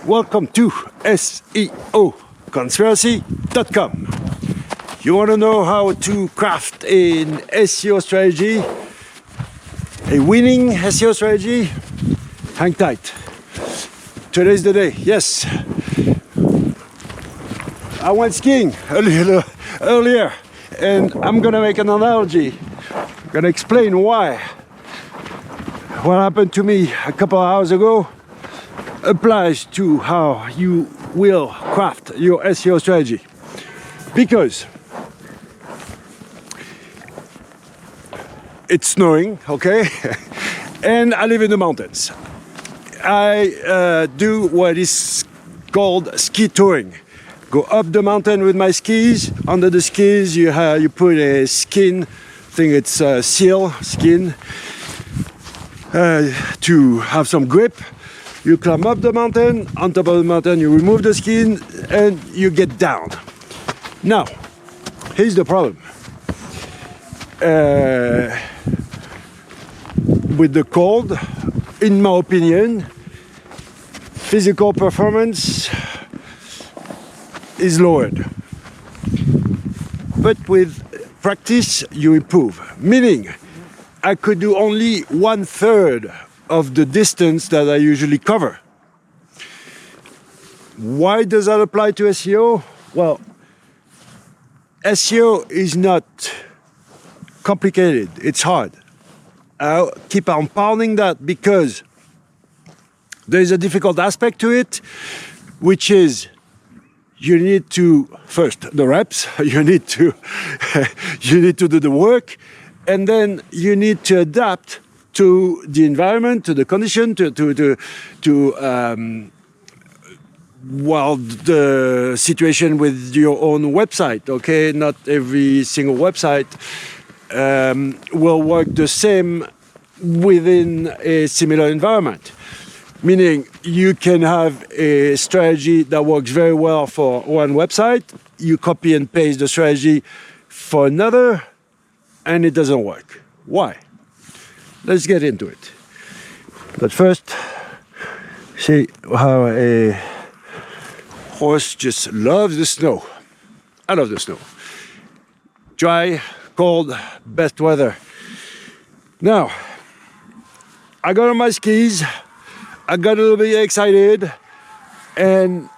Welcome to SEO Conspiracy.com. You want to know how to craft an SEO strategy, a winning SEO strategy? Hang tight. Today's the day. Yes, I went skiing a little earlier, and I'm gonna make an analogy. I'm gonna explain why what happened to me a couple of hours ago applies to how you will craft your SEO strategy. Because it's snowing, okay? And I live in the mountains. I do what is called ski touring. Go up the mountain with my skis. Under the skis, you put a skin, I think it's seal skin, to have some grip. You climb up the mountain. On top of the mountain, you remove the skin and you get down. Now, here's the problem. With the cold, in my opinion, physical performance is lowered. But with practice, you improve. Meaning, I could do only 1/3 of the distance that I usually cover. Why does that apply to SEO? Well, SEO is not complicated, it's hard. I'll keep on pounding that because there is a difficult aspect to it, which is you need to, first, the reps, you need to do the work, and then you need to adapt to the environment, to the condition, to the situation with your own website, okay? Not every single website will work the same within a similar environment. Meaning you can have a strategy that works very well for one website, you copy and paste the strategy for another, and it doesn't work. Why? Let's get into it. But first, see how a horse just loves the snow. I love the snow. Dry, cold, best weather. Now, I got on my skis, I got a little bit excited, and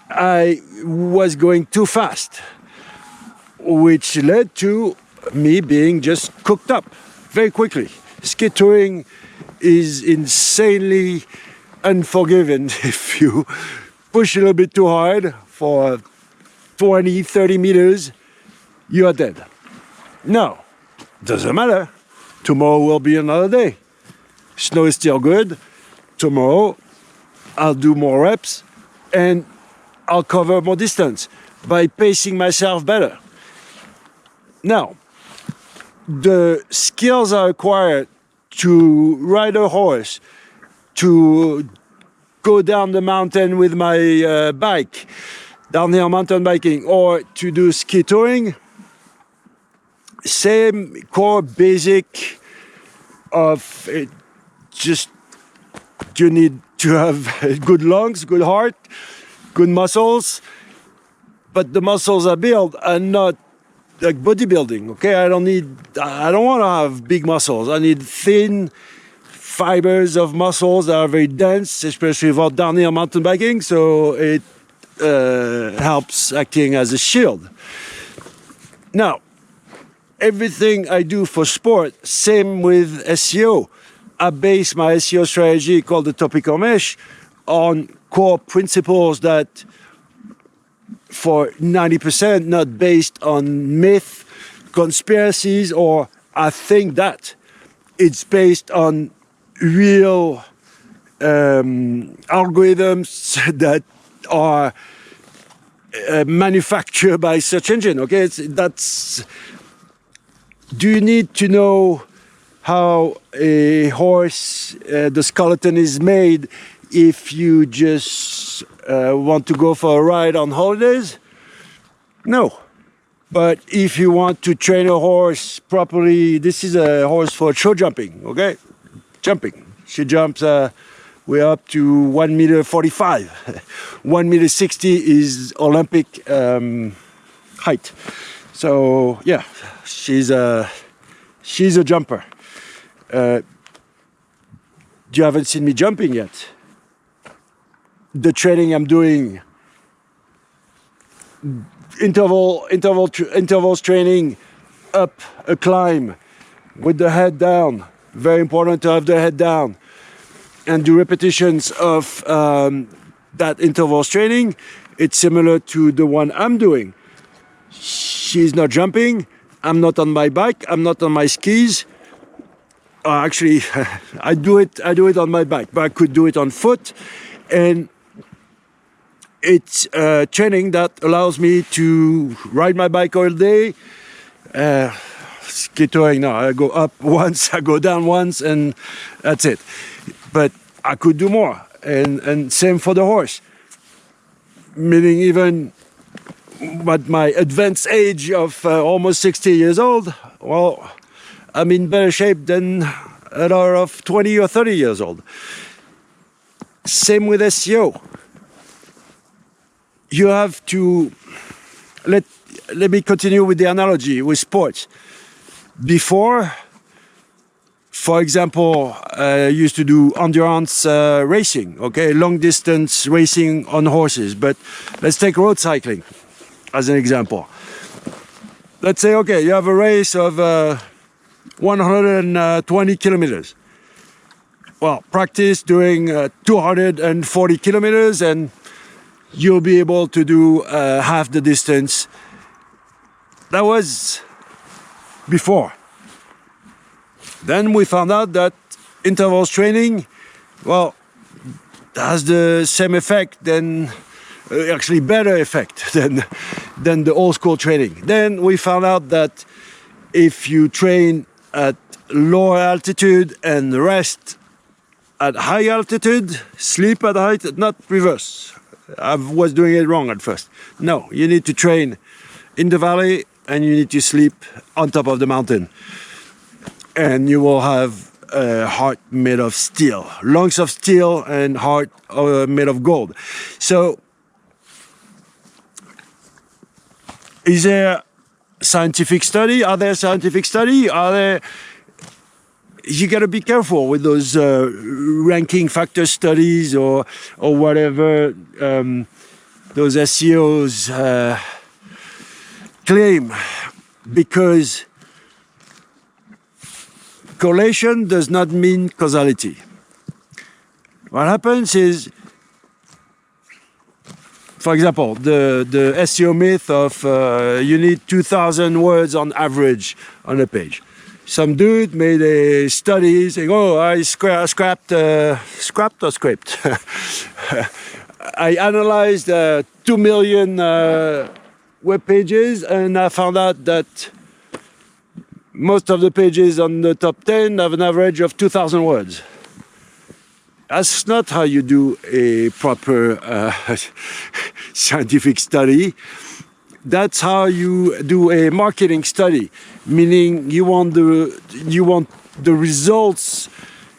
I was going too fast, which led to me being just cooked up very quickly. Ski touring is insanely unforgiving. If you push a little bit too hard for 20, 30 meters, you are dead. No, doesn't matter. Tomorrow will be another day. Snow is still good. Tomorrow, I'll do more reps and I'll cover more distance by pacing myself better. Now, the skills I acquired to ride a horse, to go down the mountain with my bike, downhill mountain biking, or to do ski touring, same core basic of it. Just you need to have good lungs, good heart, good muscles, but the muscles I build are not like bodybuilding, okay? I don't want to have big muscles. I need thin fibers of muscles that are very dense, especially for downhill mountain biking, so it helps acting as a shield. Now, everything I do for sport, same with SEO. I base my SEO strategy called the topical mesh on core principles that for 90% not based on myth, conspiracies, or I think that. It's based on real algorithms that are manufactured by search engine, okay? Do you need to know how a horse, the skeleton is made if you just want to go for a ride on holidays? No. But if you want to train a horse properly, this is a horse for show jumping, okay? Jumping. She jumps we're up to 1 meter 45. 1 meter 60 is Olympic height. So yeah, she's a jumper. You haven't seen me jumping yet. The training I'm doing, intervals training, up a climb with the head down. Very important to have the head down and do repetitions of that intervals training. It's similar to the one I'm doing. She's not jumping. I'm not on my bike. I'm not on my skis. Actually, I do it on my bike, but I could do it on foot, and it's training that allows me to ride my bike all day. Ski touring, no, I go up once, I go down once, and that's it. But I could do more, and same for the horse. Meaning even at my advanced age of almost 60 years old, well, I'm in better shape than at our of 20 or 30 years old. Same with SEO. You have to, let me continue with the analogy with sports. Before, for example, I used to do endurance racing, okay, long distance racing on horses. But let's take road cycling as an example. Let's say, okay, you have a race of 120 kilometers. Well, practice doing 240 kilometers and you'll be able to do half the distance. That was before. Then we found out that intervals training, well, has the same effect than, actually better effect than the old school training. Then we found out that if you train at lower altitude and rest at high altitude, sleep at high, not reverse. I was doing it wrong at first. No, you need to train in the valley and you need to sleep on top of the mountain. And you will have a heart made of steel, lungs of steel and heart made of gold. So, is there scientific study? Are there scientific study? Are there? You got to be careful with those ranking factor studies or whatever those SEOs claim, because correlation does not mean causality. What happens is, for example, the SEO myth of you need 2,000 words on average on a page. Some dude made a study saying, oh, I scrapped or scraped. I analyzed 2 million web pages and I found out that most of the pages on the top 10 have an average of 2,000 words. That's not how you do a proper scientific study. That's how you do a marketing study, meaning you want the results.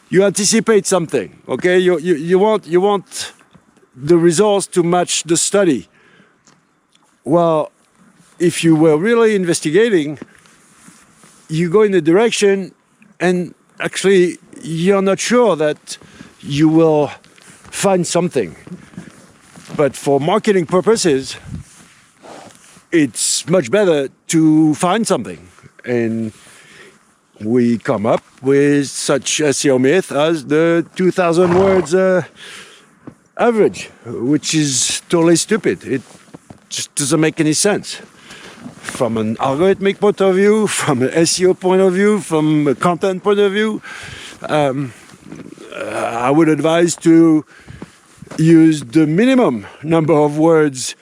You anticipate something, okay? You want the results to match the study. Well, if you were really investigating, you go in a direction and actually you're not sure that you will find something. But for marketing purposes, it's much better to find something. And we come up with such SEO myth as the 2,000 words average, which is totally stupid. It just doesn't make any sense. From an algorithmic point of view, from an SEO point of view, from a content point of view, I would advise to use the minimum number of words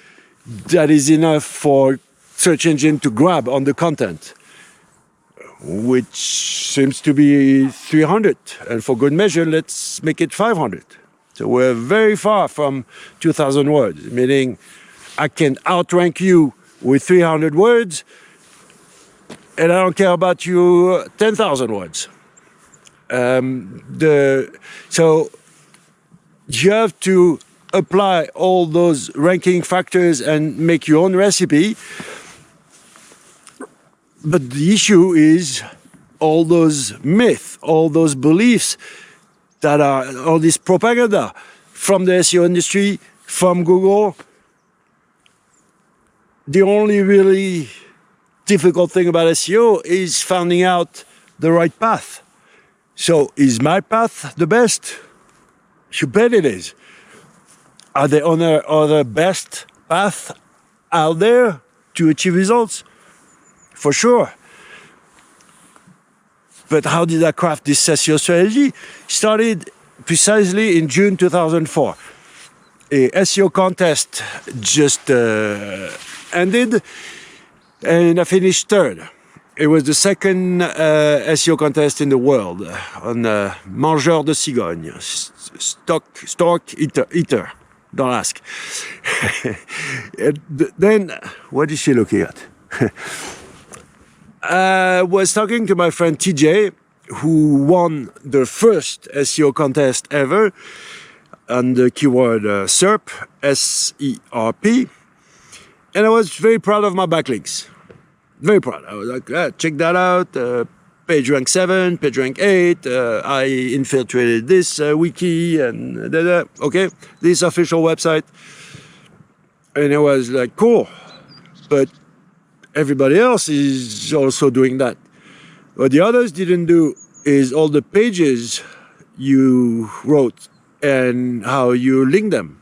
that is enough for search engine to grab on the content, which seems to be 300. And for good measure, let's make it 500. So we're very far from 2,000 words, meaning I can outrank you with 300 words, and I don't care about you 10,000 words. So you have to apply all those ranking factors and make your own recipe. But the issue is all those myths, all those beliefs that are, all this propaganda from the SEO industry, from Google. The only really difficult thing about SEO is finding out the right path. So is my path the best? You bet it is. Are there other best paths out there to achieve results? For sure. But how did I craft this SEO strategy? Started precisely in June 2004. A SEO contest just ended, and I finished third. It was the second SEO contest in the world on Mangeur de Cigogne, stork eater. Don't ask. Then, what is she looking at? I was talking to my friend TJ, who won the first SEO contest ever on the keyword SERP, S-E-R-P. And I was very proud of my backlinks. Very proud. I was like, check that out. Page rank 7, page rank 8. I infiltrated this wiki and okay, this official website. And it was like, cool. But everybody else is also doing that. What the others didn't do is all the pages you wrote and how you link them.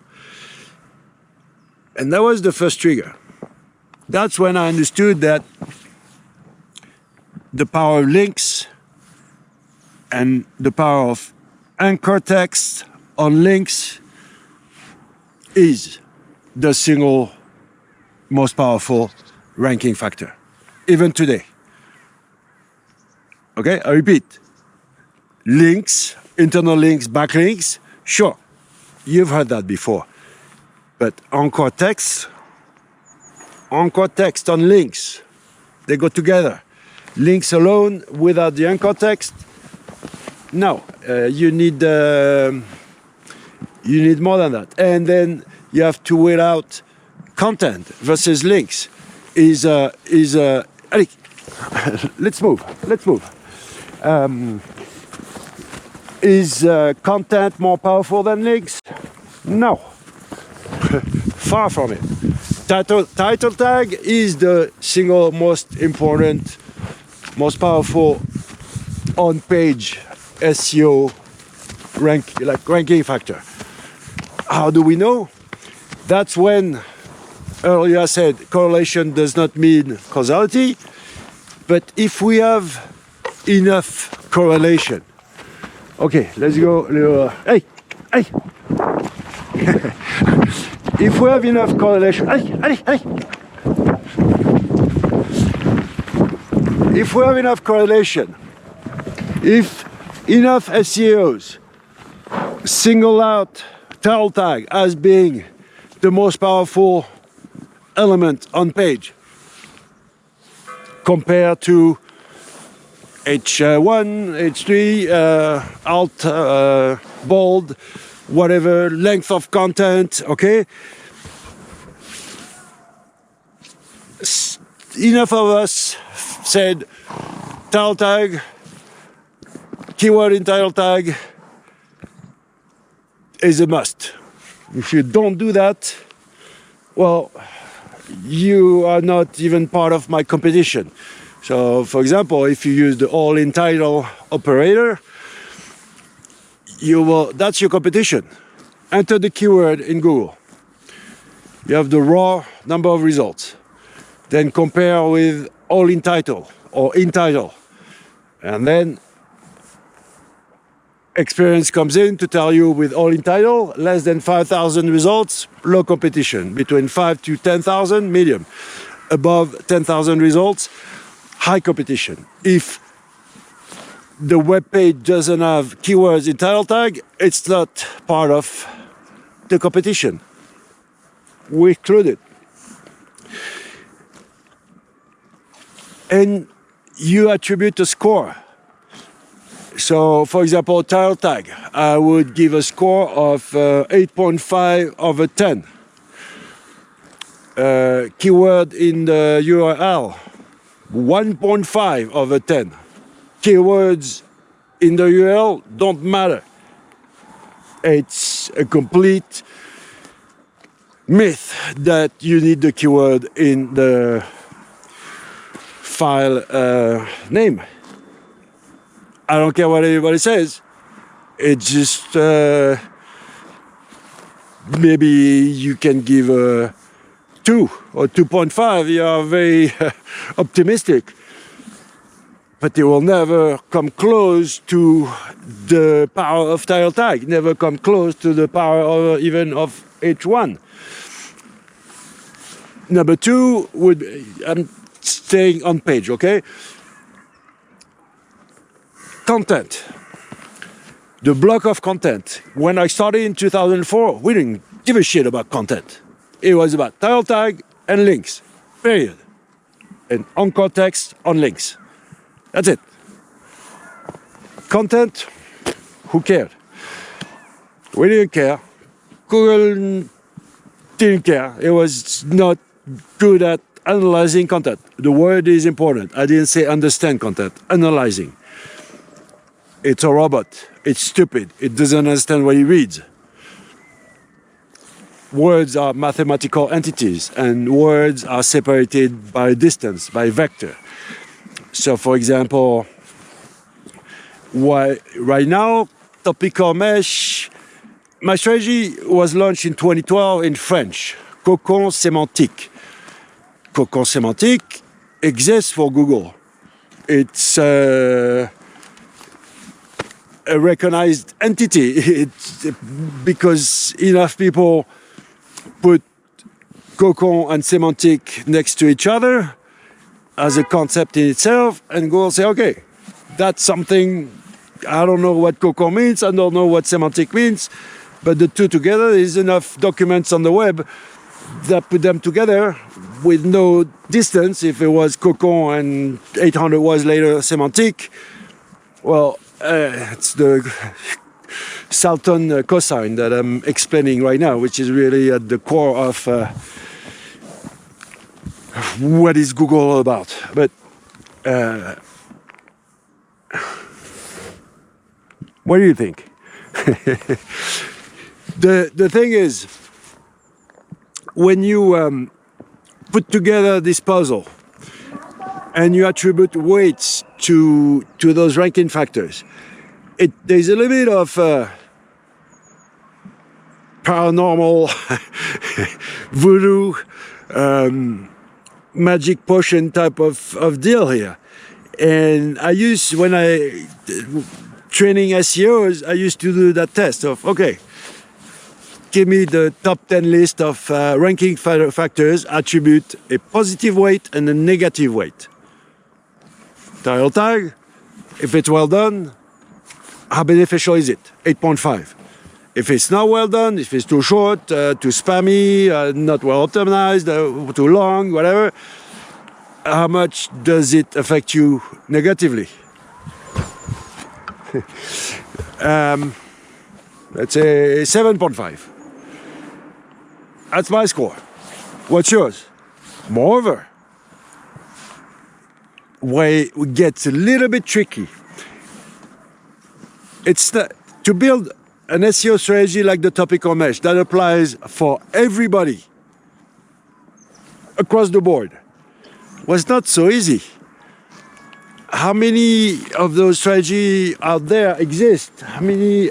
And that was the first trigger. That's when I understood that the power of links and the power of anchor text on links is the single most powerful ranking factor, even today. Okay, I repeat. Links, internal links, backlinks, sure, you've heard that before. But anchor text on links, they go together. Links alone without the anchor text, no, you need more than that. And then you have to weigh out content versus links. Allez, let's move. Is content more powerful than links? No, far from it. Title tag is the single most important, most powerful on-page SEO ranking factor. How do we know? That's when earlier I said correlation does not mean causality, but if we have enough correlation. Okay, let's go. Hey. If we have enough correlation, if we have enough correlation, if enough SEOs single out title tag as being the most powerful element on page compared to H1, H3, alt, bold, whatever, length of content, okay? Enough of us said title tag, keyword in title tag is a must. If you don't do that, well, you are not even part of my competition. So, for example, if you use the all-in title operator, that's your competition. Enter the keyword in Google. You have the raw number of results. Then compare with all-in title or in title. And then experience comes in to tell you with all-in title, less than 5,000 results, low competition. Between 5 to 10,000, medium. Above 10,000 results, high competition. If the web page doesn't have keywords in title tag, it's not part of the competition. We exclude it. And you attribute a score. So So, for example, title tag, I would give a score of 8.5 over 10. Keyword in the URL, 1.5 over 10. Keywords in the URL don't matter. It's a complete myth that you need the keyword in the file name. I don't care what anybody says. It's just maybe you can give a 2 or 2.5. You are very optimistic. But it will never come close to the power of title tag, never come close to the power of, even of H1. Number 2 would be, I'm staying on page, okay? Content. The block of content. When I started in 2004, we didn't give a shit about content. It was about title tag and links, period. And anchor text on links. That's it. Content, who cared? We didn't care. Google didn't care. It was not good at analyzing content. The word is important. I didn't say understand content, analyzing. It's a robot. It's stupid. It doesn't understand what it reads. Words are mathematical entities, and words are separated by distance, by vector. So, for example, right now, topical mesh, my strategy was launched in 2012 in French, Cocon Sémantique. Cocon Sémantique exists for Google. It's a recognized entity. It's because enough people put Cocon and Sémantique next to each other as a concept in itself, and go and say, okay, that's something, I don't know what Cocon means, I don't know what Sémantique means, but the two together, is enough documents on the web that put them together with no distance. If it was Cocon and 800 was later Sémantique, well, it's the Salton cosine that I'm explaining right now, which is really at the core of what is Google all about. But what do you think? The thing is, when you put together this puzzle and you attribute weights to those ranking factors, there's a little bit of paranormal voodoo magic potion type of deal here. And when I training SEOs, I used to do that test of, okay, give me the top 10 list of ranking factors, attribute a positive weight and a negative weight. Title tag, if it's well done, how beneficial is it? 8.5. If it's not well done, if it's too short, too spammy, not well optimized, too long, whatever, how much does it affect you negatively? Let's say 7.5. That's my score. What's yours? Moreover, where it gets a little bit tricky, it's to build an SEO strategy like the topical mesh that applies for everybody across the board was not so easy. How many of those strategies out there exist? How many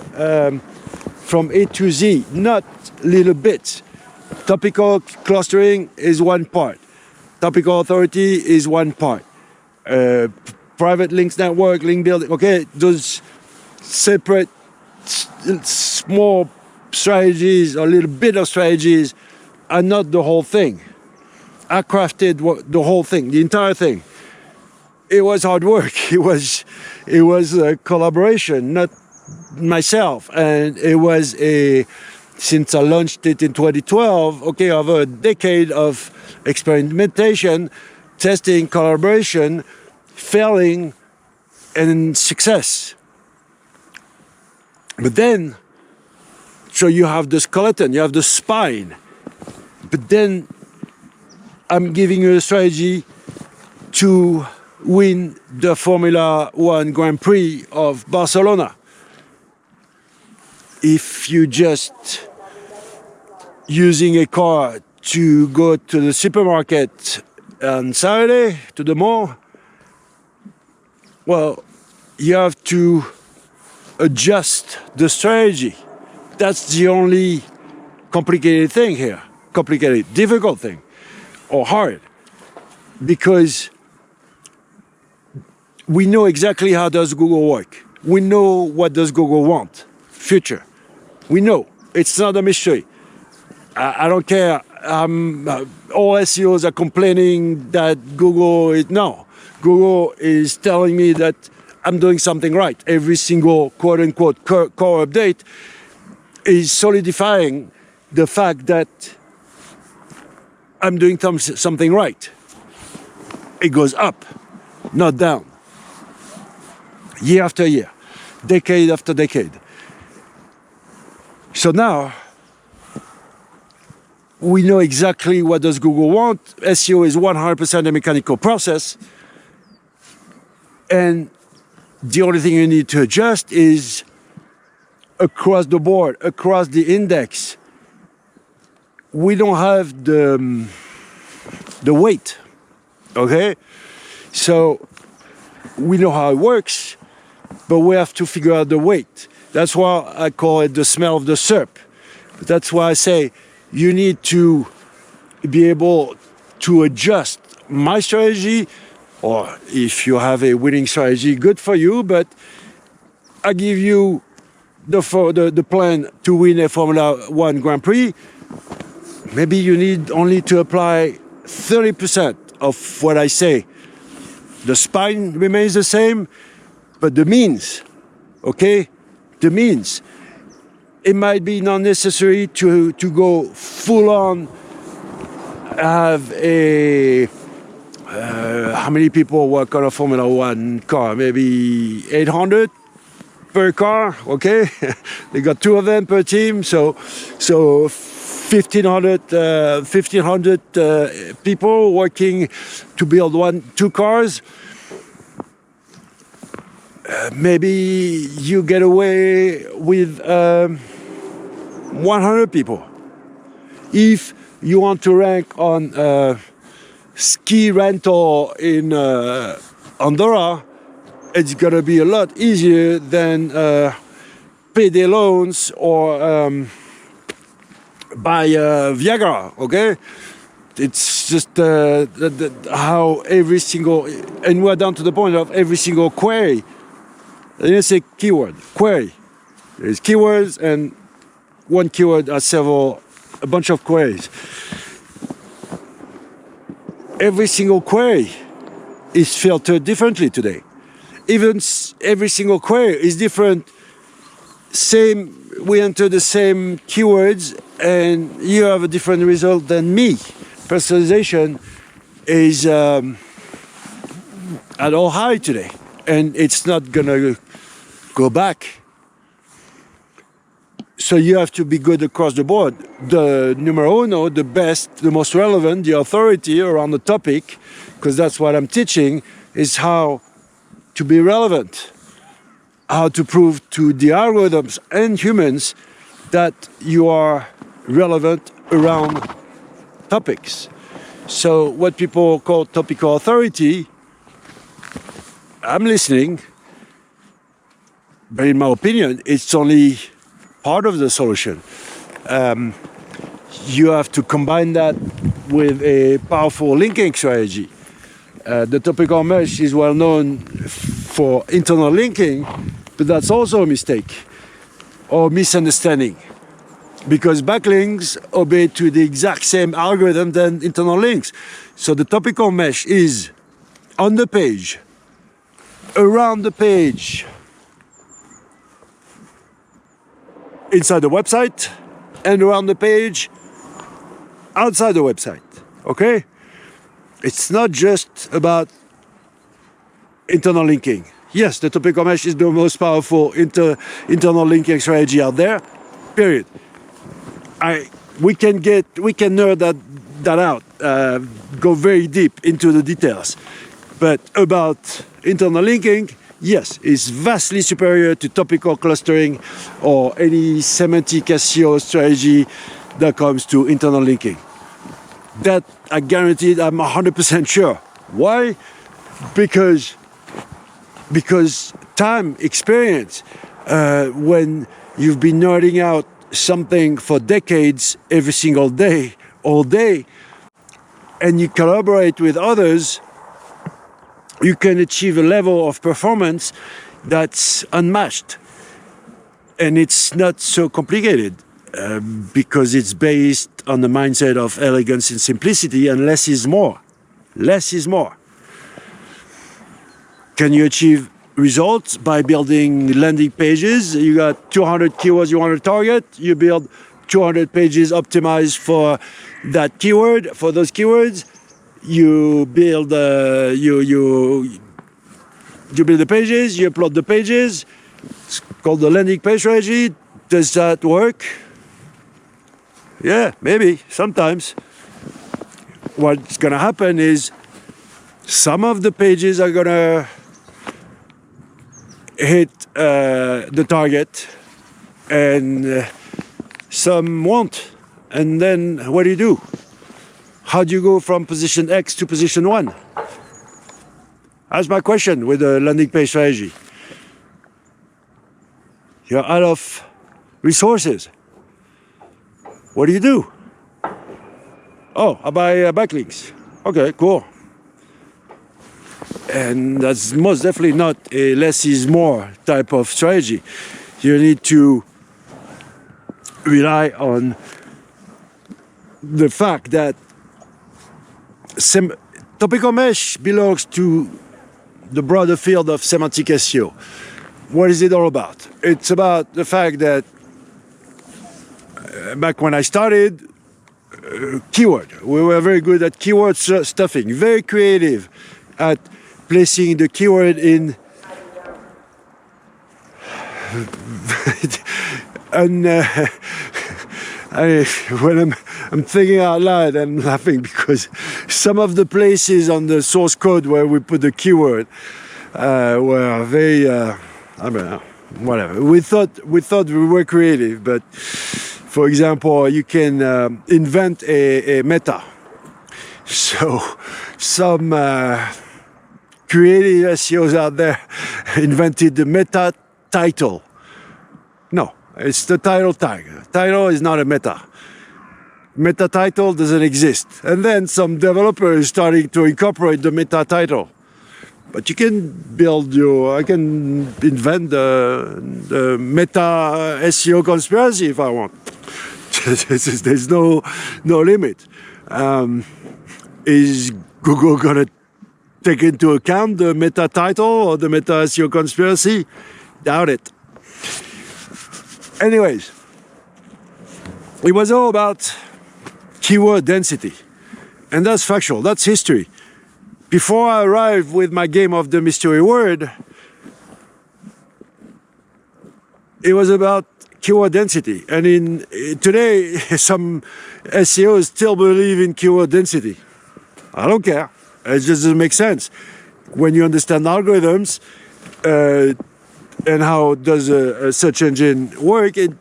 from A to Z? Not little bits. Topical clustering is one part. Topical authority is one part. Private links network, link building, okay, those separate small strategies or little bit of strategies are not the whole thing. I crafted the whole thing, the entire thing. It was hard work. It was a collaboration, not myself. And it was since I launched it in 2012, okay, over a decade of experimentation, testing, collaboration, failing, and success. But then, so you have the skeleton, you have the spine. But then I'm giving you a strategy to win the Formula One Grand Prix of Barcelona. If you just using a car to go to the supermarket on Saturday, to the mall, well, you have to adjust the strategy. That's the only complicated thing here. Complicated, difficult thing, or hard. Because we know exactly how does Google work. We know what does Google want, future. We know, it's not a mystery. I don't care. All SEOs are complaining that Google is, no. Google is telling me that I'm doing something right. Every single quote unquote core update is solidifying the fact that I'm doing something right. It goes up, not down. Year after year, decade after decade. So now, we know exactly what does Google want. SEO is 100% a mechanical process. And the only thing you need to adjust is across the board, across the index. We don't have the weight, okay? So we know how it works, but we have to figure out the weight. That's why I call it the smell of the SERP. That's why I say you need to be able to adjust my strategy, or if you have a winning strategy, good for you, but I give you the plan to win a Formula One Grand Prix. Maybe you need only to apply 30% of what I say. The spine remains the same, but the means, okay? The means. It might be not necessary to go full on, have a, how many people work on a Formula One car? Maybe 800 per car, okay? They got 2 of them per team, so 1,500 people working to build 2 cars. Maybe you get away with 100 people. If you want to rank on ski rental in Andorra, it's gonna be a lot easier than payday loans or buy Viagra, okay? It's just how every single, and we're down to the point of every single query. I didn't say keyword, query. There's keywords, and one keyword has a bunch of queries. Every single query is filtered differently today. Even every single query is different. We enter the same keywords, and you have a different result than me. Personalization is at all high today, and it's not gonna go back. So you have to be good across the board. The numero uno, the best, the most relevant, the authority around the topic, because that's what I'm teaching, is how to be relevant, how to prove to the algorithms and humans that you are relevant around topics. So what people call topical authority, I'm listening, but in my opinion, it's only part of the solution. You have to combine that with a powerful linking strategy. The topical mesh is well known for internal linking, but that's also a mistake or misunderstanding, because backlinks obey to the exact same algorithm than internal links. So the topical mesh is on the page, around the page, inside the website, and around the page outside the website, okay? It's not just about internal linking. Yes, the topical mesh is the most powerful internal linking strategy out there. Period. We can nerd that out, go very deep into the details. But about internal linking, yes, it's vastly superior to topical clustering or any semantic SEO strategy that comes to internal linking. That I guarantee, I'm 100% sure. Why? Because time, experience, when you've been nerding out something for decades, every single day, all day, and you collaborate with others, you can achieve a level of performance that's unmatched. And it's not so complicated because it's based on the mindset of elegance and simplicity, and less is more. Less is more. Can you achieve results by building landing pages? You got 200 keywords you want to target, you build 200 pages optimized for that keyword, for those keywords. You build you build the pages, you upload the pages. It's called the landing page strategy. Does that work? Yeah, maybe, sometimes. What's gonna happen is some of the pages are gonna hit the target and some won't. And then what do? How do you go from position X to position 1? That's my question with the landing page strategy. You're out of resources. What do? Oh, I buy backlinks. Okay, cool. And that's most definitely not a less is more type of strategy. You need to rely on the fact that topical mesh belongs to the broader field of semantic SEO. What is it all about? It's about the fact that back when I started, keyword. We were very good at keyword stuffing, very creative at placing the keyword in and when I'm thinking out loud, I'm laughing because some of the places on the source code where we put the keyword were very, I don't know, whatever. We thought we were creative, but for example, you can invent a meta. So some creative SEOs out there invented the meta title. No, it's the title tag. Title is not a meta. Meta title doesn't exist. And then some developers starting to incorporate the meta title. But you can I can invent the meta SEO conspiracy if I want. There's no limit. Is Google gonna take into account the meta title or the meta SEO conspiracy? Doubt it. Anyways, it was all about keyword density. And that's factual, that's history. Before I arrived with my game of the mystery word, it was about keyword density. And today, some SEOs still believe in keyword density. I don't care. It just doesn't make sense. When you understand algorithms and how does a search engine work, it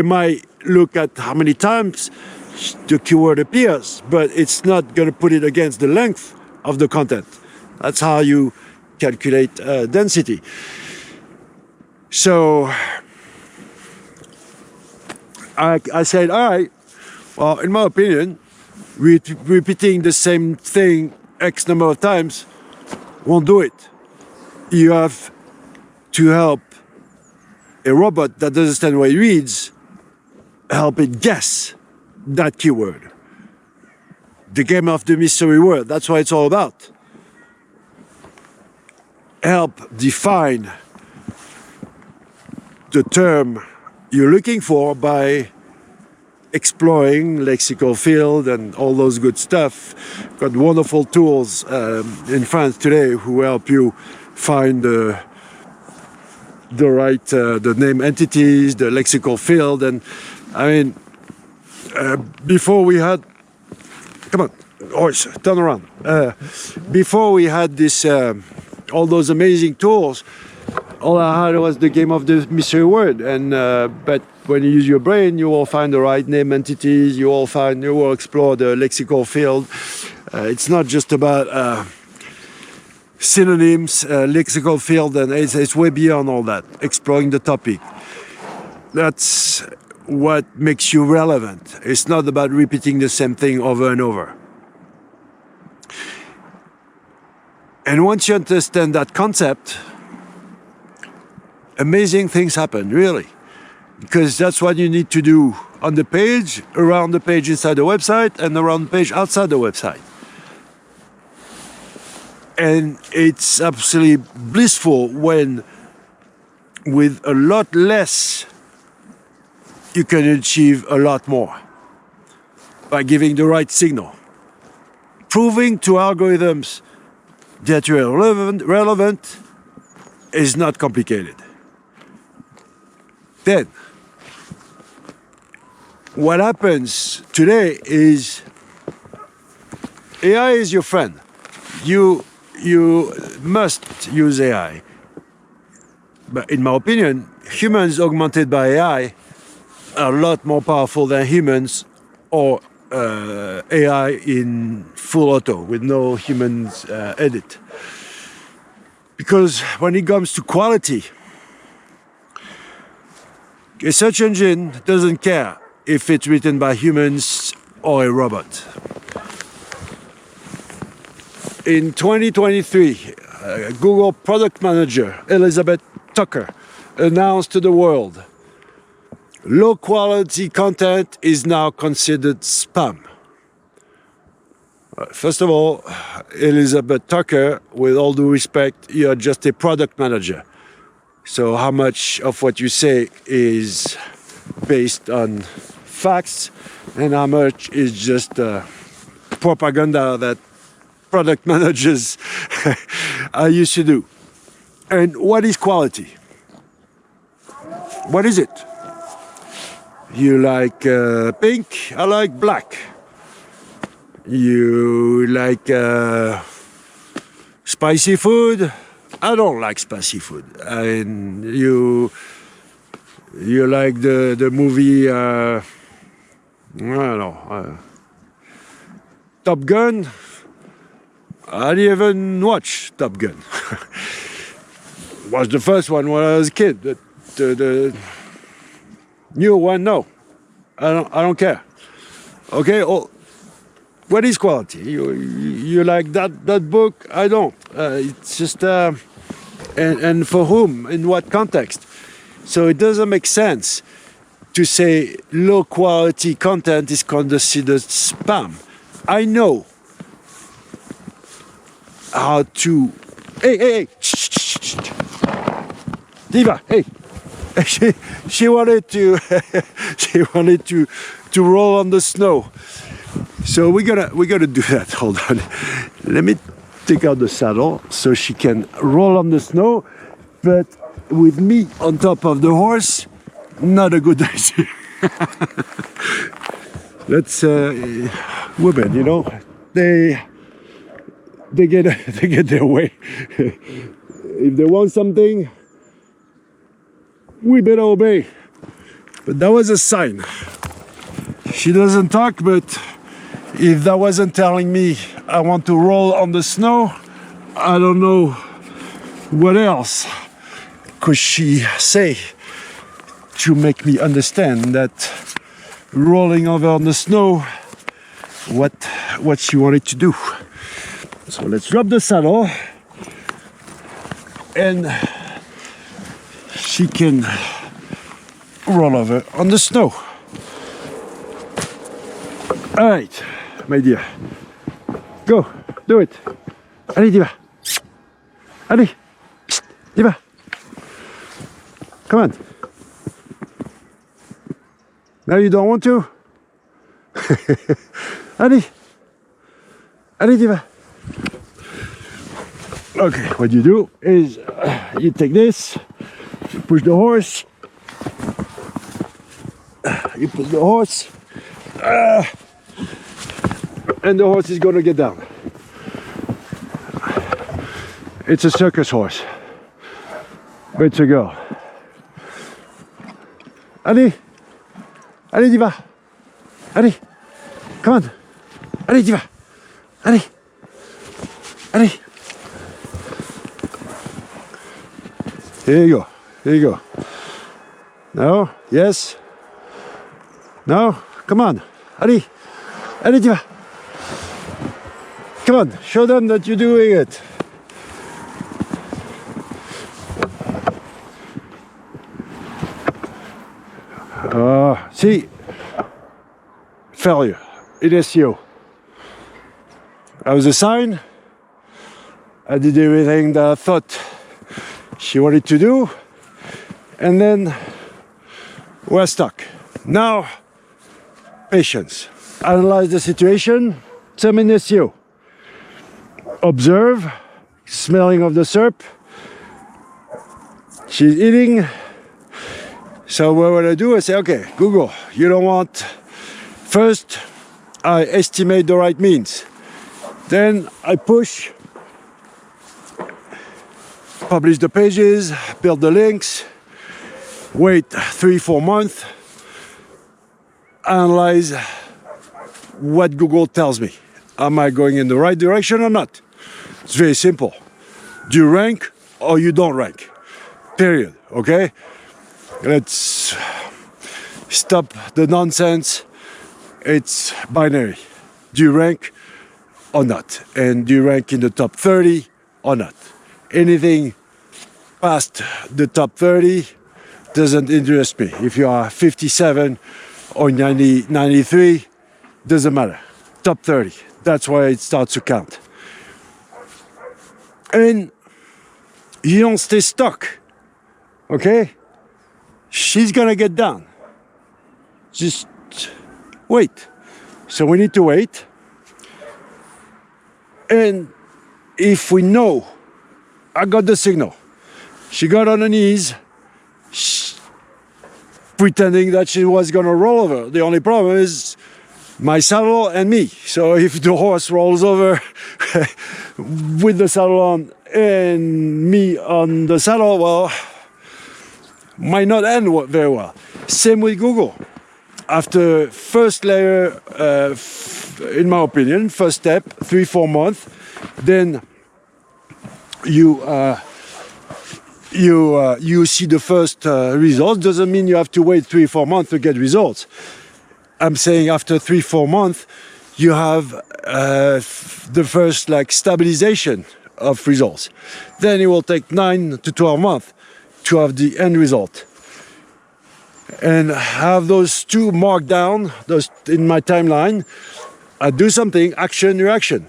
might look at how many times the keyword appears, but it's not going to put it against the length of the content. That's how you calculate density. So I said, all right, well, in my opinion, repeating the same thing X number of times won't do it. You have to help a robot that doesn't understand what it reads, help it guess that keyword. The game of the mystery word, that's what it's all about. Help define the term you're looking for by exploring lexical field and all those good stuff. Got wonderful tools in France today who help you find the right the name entities, the lexical field, and I mean, before we had, come on, horse, turn around. Before we had this, all those amazing tools, all I had was the game of the mystery word, and but when you use your brain, you will find the right name entities. You will explore the lexical field. It's not just about synonyms, lexical field, and it's way beyond all that. Exploring the topic. That's what makes you relevant. It's not about repeating the same thing over and over. And once you understand that concept, amazing things happen, really. Because that's what you need to do on the page, around the page inside the website, and around the page outside the website. And it's absolutely blissful when, with a lot less, you can achieve a lot more by giving the right signal. Proving to algorithms that you're relevant is not complicated. Then, what happens today is AI is your friend. You must use AI. But in my opinion, humans augmented by AI are a lot more powerful than humans or AI in full auto with no humans edit. Because when it comes to quality, a search engine doesn't care if it's written by humans or a robot. In 2023, Google product manager Elizabeth Tucker announced to the world, low quality content is now considered spam. First of all, Elizabeth Tucker, with all due respect, you're just a product manager. So how much of what you say is based on facts and how much is just propaganda that product managers are used to do? And what is quality? What is it? You like pink, I like black. You like spicy food, I don't like spicy food. And you like the movie, I don't know, Top Gun? I didn't even watch Top Gun. Was the first one when I was a kid. The new one, no. I don't care. Okay. Oh, what is quality? You like that book? I don't. It's just and for whom? In what context? So it doesn't make sense to say low quality content is considered spam. I know how to. Hey! Diva, hey! She wanted to to roll on the snow. So we gotta do that. Hold on. Let me take out the saddle so she can roll on the snow. But with me on top of the horse, not a good idea. That's women, you know, they get their way. If they want something, we better obey. But that was a sign. She doesn't talk, but if that wasn't telling me I want to roll on the snow, I don't know what else could she say to make me understand that rolling over on the snow, what she wanted to do. So let's drop the saddle and she can roll over on the snow. All right, my dear. Go, do it. Allez, Diva. Allez, Diva. Come on. Now you don't want to? Allez. Allez, Diva. Okay, what you do is you take this, you push the horse, you push the horse, and the horse is going to get down. It's a circus horse, but it's a girl. Allez, allez, y va. Allez, come on. Allez, y va. Allez, allez. Here you go. Here you go. No, yes. No, come on. Allez, allez, y va. Come on, show them that you're doing it. See, failure in SEO. I was a sign. I did everything that I thought she wanted to do, and then we're stuck. Now, patience. Analyze the situation. Same in SEO. Observe, smelling of the syrup. She's eating. So what I do, I say, okay, Google, you don't want. First, I estimate the right means. Then I push, publish the pages, build the links, wait 3-4 months, analyze what Google tells me. Am I going in the right direction or not? It's very simple. Do you rank or you don't rank? Period, okay? Let's stop the nonsense. It's binary. Do you rank or not? And do you rank in the top 30 or not? Anything past the top 30 doesn't interest me. If you are 57 or 90, 93, doesn't matter. Top 30, that's why it starts to count. And you don't stay stuck, okay? She's gonna get down. Just wait. So we need to wait. And if we know, I got the signal. She got on her knees, pretending that she was gonna roll over. The only problem is my saddle and me. So if the horse rolls over with the saddle on and me on the saddle, well, might not end very well. Same with Google. After first layer, in my opinion, first step, 3-4 months, then you see the first results. Doesn't mean you have to wait 3-4 months to get results. I'm saying after 3-4 months, you have the first stabilization of results. Then it will take 9 to 12 months to have the end result. And have those two marked down, those in my timeline. I do something, action, reaction.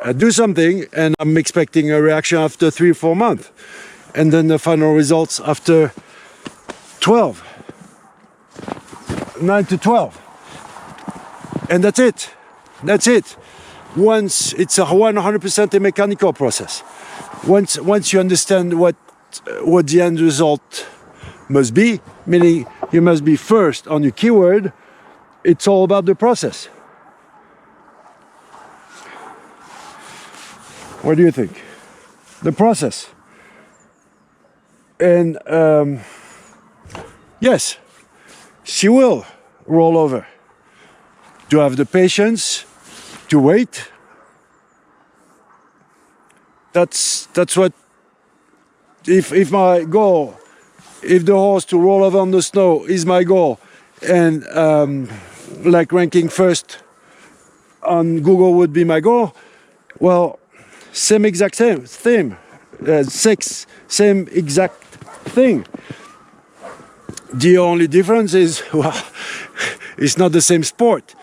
I do something, and I'm expecting a reaction after 3-4 months. And then the final results after 12. 9 to 12. And that's it. That's it. Once it's a 100% a mechanical process. Once you understand what the end result must be, meaning you must be first on your keyword, it's all about the process. What do you think? The process. And yes, she will roll over. To have the patience to wait. That's what. If my goal, if the horse to roll over on the snow is my goal, and ranking first on Google would be my goal, well, same exact thing, same exact thing. The only difference is, well, it's not the same sport.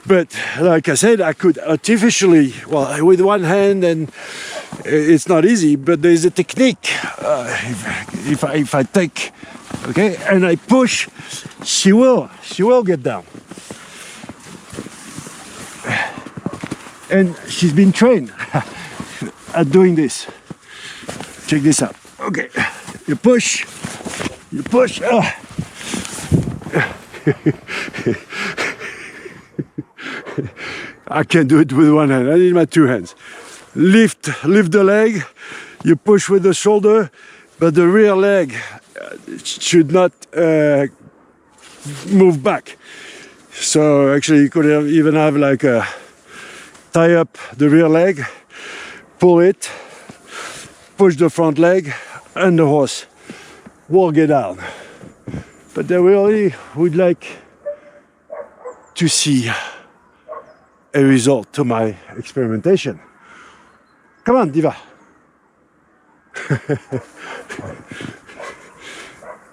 But like I said, I could artificially, well, with one hand, and it's not easy, but there's a technique. If I take, okay, and I push, she will get down. And she's been trained. at doing this. Check this out. Okay, you push, you push. I can do it with one hand. I need my two hands. Lift the leg. You push with the shoulder, but the rear leg should not move back. So actually, you could even have like a tie up the rear leg, pull it, push the front leg, and the horse will get down. But I really would like to see a result to my experimentation. Come on, Diva.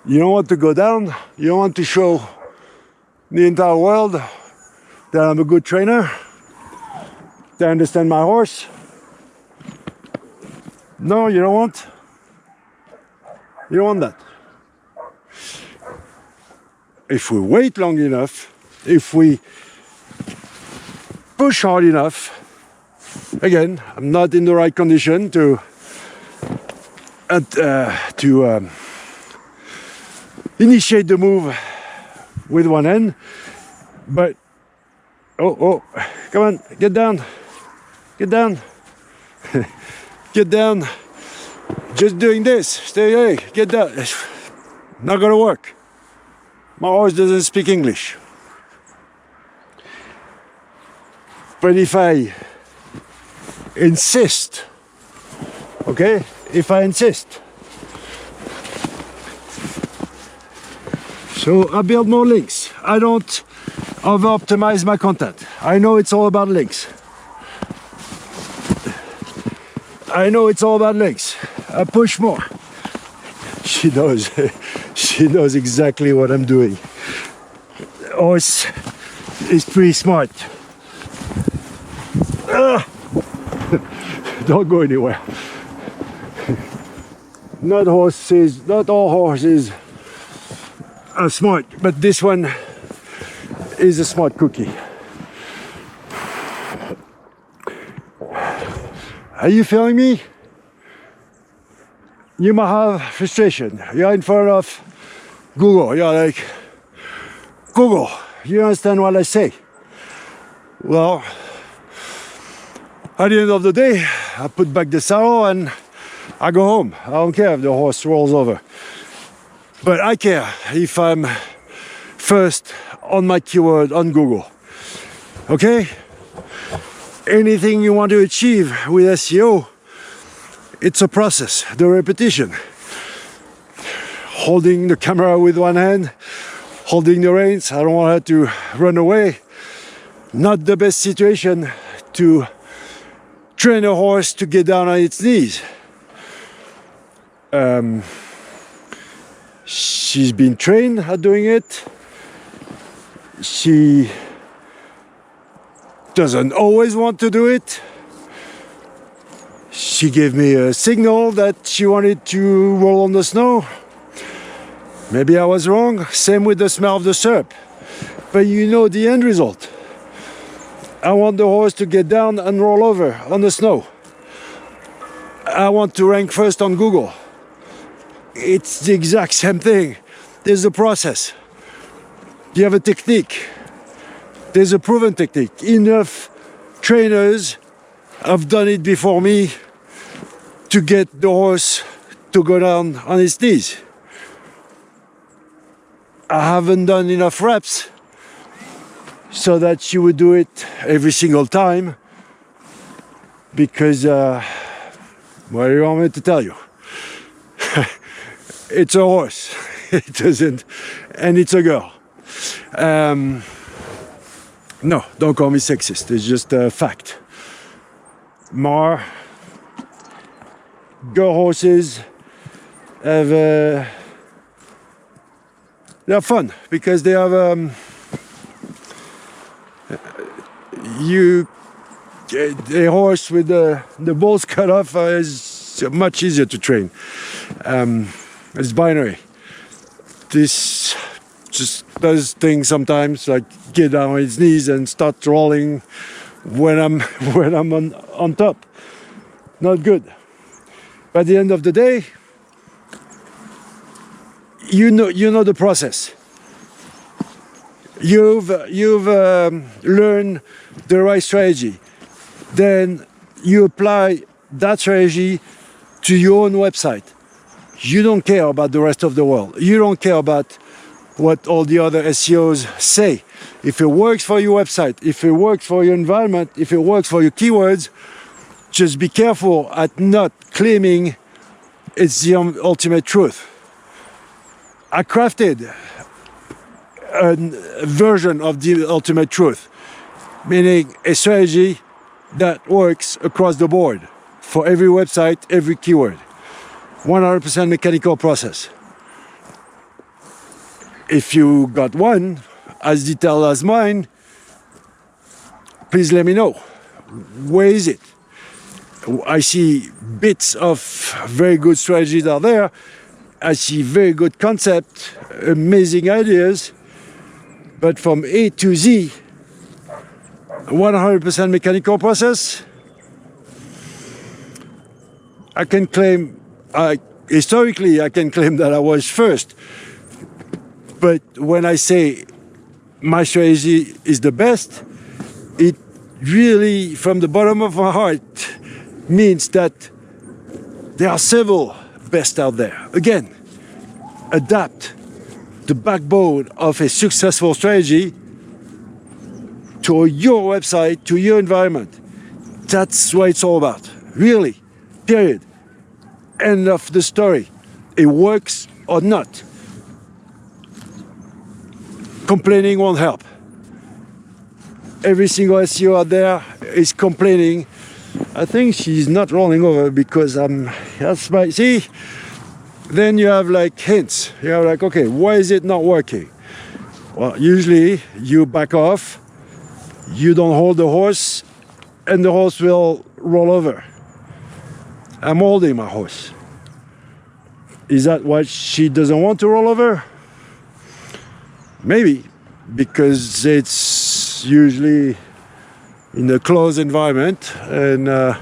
You don't want to go down. You don't want to show the entire world that I'm a good trainer, that I understand my horse. No, you don't want. You don't want that. If we wait long enough, if we push hard enough, again, I'm not in the right condition to initiate the move with one hand, but oh, come on, get down, get down. Just doing this, stay, get down. Not gonna work. My horse doesn't speak English. But if I insist, okay, if I insist, so I build more links. I don't over-optimize my content. I know it's all about links. I push more. She knows exactly what I'm doing. Horse is pretty smart. Don't go anywhere. Not all horses are smart, but this one is a smart cookie. Are you feeling me? You might have frustration. You're in front of Google. You're like, Google, you understand what I say? Well, at the end of the day, I put back the saddle and I go home. I don't care if the horse rolls over. But I care if I'm first on my keyword on Google. Okay? Anything you want to achieve with SEO, it's a process, the repetition. Holding the camera with one hand, holding the reins. I don't want her to run away. Not the best situation to train a horse to get down on its knees. She's been trained at doing it. She doesn't always want to do it. She gave me a signal that she wanted to roll on the snow. Maybe I was wrong. Same with the smell of the syrup. But you know the end result. I want the horse to get down and roll over on the snow. I want to rank first on Google. It's the exact same thing. There's a process. You have a technique. There's a proven technique. Enough trainers have done it before me to get the horse to go down on its knees. I haven't done enough reps so that she would do it every single time because, what do you want me to tell you? It's a horse. It doesn't, and it's a girl. No, don't call me sexist. It's just a fact. More girl horses have they're fun because they have a horse with the balls cut off is much easier to train. It's binary. This just does things sometimes like get down on its knees and start rolling when I'm on top. not good. But at the end of the day, you know the process. You've learned the right strategy. Then you apply that strategy to your own website. You don't care about the rest of the world. You don't care about what all the other SEOs say. If it works for your website, if it works for your environment, if it works for your keywords, just be careful at not claiming it's the ultimate truth. I crafted a version of the ultimate truth, meaning a strategy that works across the board for every website, every keyword. 100% mechanical process. If you got one as detailed as mine, please let me know. Where is it? I see bits of very good strategies out there. I see very good concept, amazing ideas, but from A to Z, 100% mechanical process, I can claim, historically, I can claim that I was first. But when I say my strategy is the best, it really, from the bottom of my heart, means that there are several best out there. Again, adapt the backbone of a successful strategy to your website, to your environment. That's what it's all about. Really. Period. End of the story. It works or not. Complaining won't help. Every single SEO out there is complaining. I think she's not rolling over because that's my, see? Then you have like hints. You have like, okay, why is it not working? Well, usually you back off, you don't hold the horse, and the horse will roll over. I'm holding my horse. Is that why she doesn't want to roll over? Maybe, because it's usually in a closed environment, and I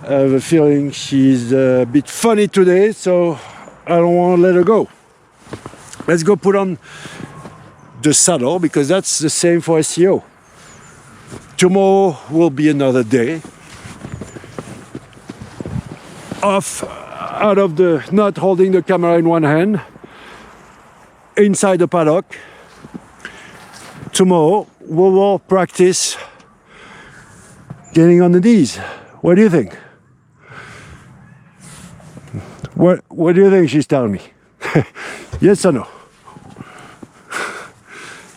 have a feeling she's a bit funny today, so I don't want to let her go. Let's go put on the saddle, because that's the same for SEO. Tomorrow will be another day off, out of the, not holding the camera in one hand, inside the paddock. Tomorrow we will practice getting on the knees. What do you think? What do you think she's telling me? Yes or no?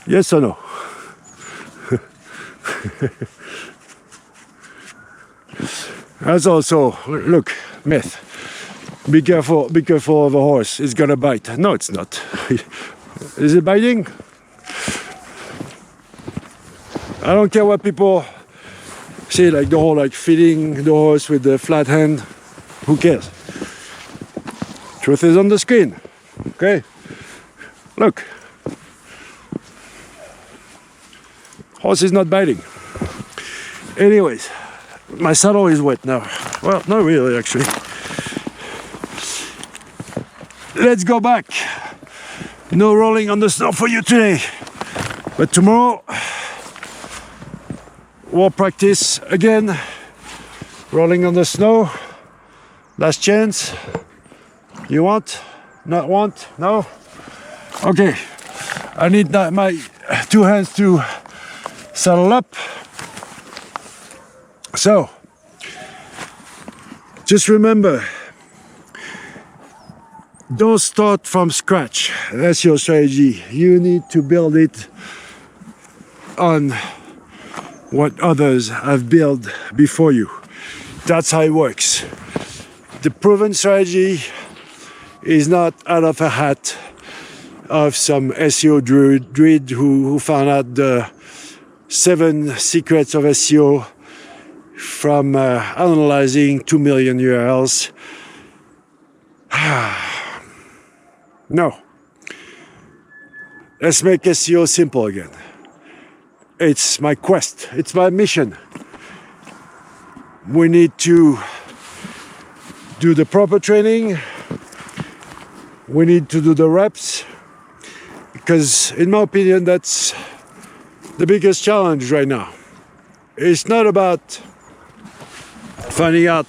Yes or no? That's also, look, myth. Be careful of a horse. It's gonna bite. No, it's not. Is it biting? I don't care what people say, like the whole like feeding the horse with the flat hand. Who cares? Truth is on the screen. Okay? Look. Horse is not biting. Anyways, my saddle is wet now. Well, not really, actually. Let's go back. No rolling on the snow for you today. But tomorrow, we'll practice again. Rolling on the snow. Last chance. You want? Not want? No? Okay. I need my two hands to saddle up. So, just remember, don't start from scratch. That's your strategy. You need to build it on what others have built before you. That's how it works. The proven strategy is not out of a hat of some SEO druid who found out the 7 secrets of SEO from analyzing 2 million URLs. No. Let's make SEO simple again. It's my quest. It's my mission. We need to do the proper training. We need to do the reps, because in my opinion, that's the biggest challenge right now. It's not about finding out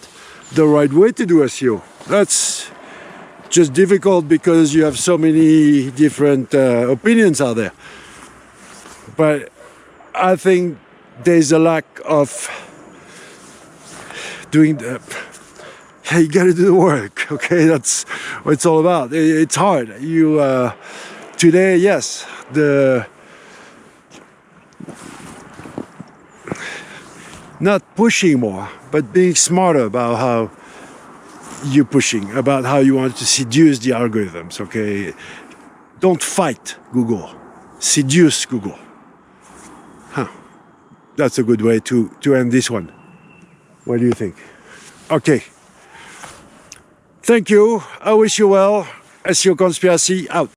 the right way to do SEO. That's just difficult because you have so many different opinions out there. But I think there's a lack of doing the... Hey, you gotta do the work, okay? That's what it's all about. It's hard. Today, yes, not pushing more, but being smarter about how you're pushing, about how you want to seduce the algorithms, okay? Don't fight Google, seduce Google. That's a good way to end this one. What do you think? Okay. Thank you. I wish you well. SEO Conspiracy out.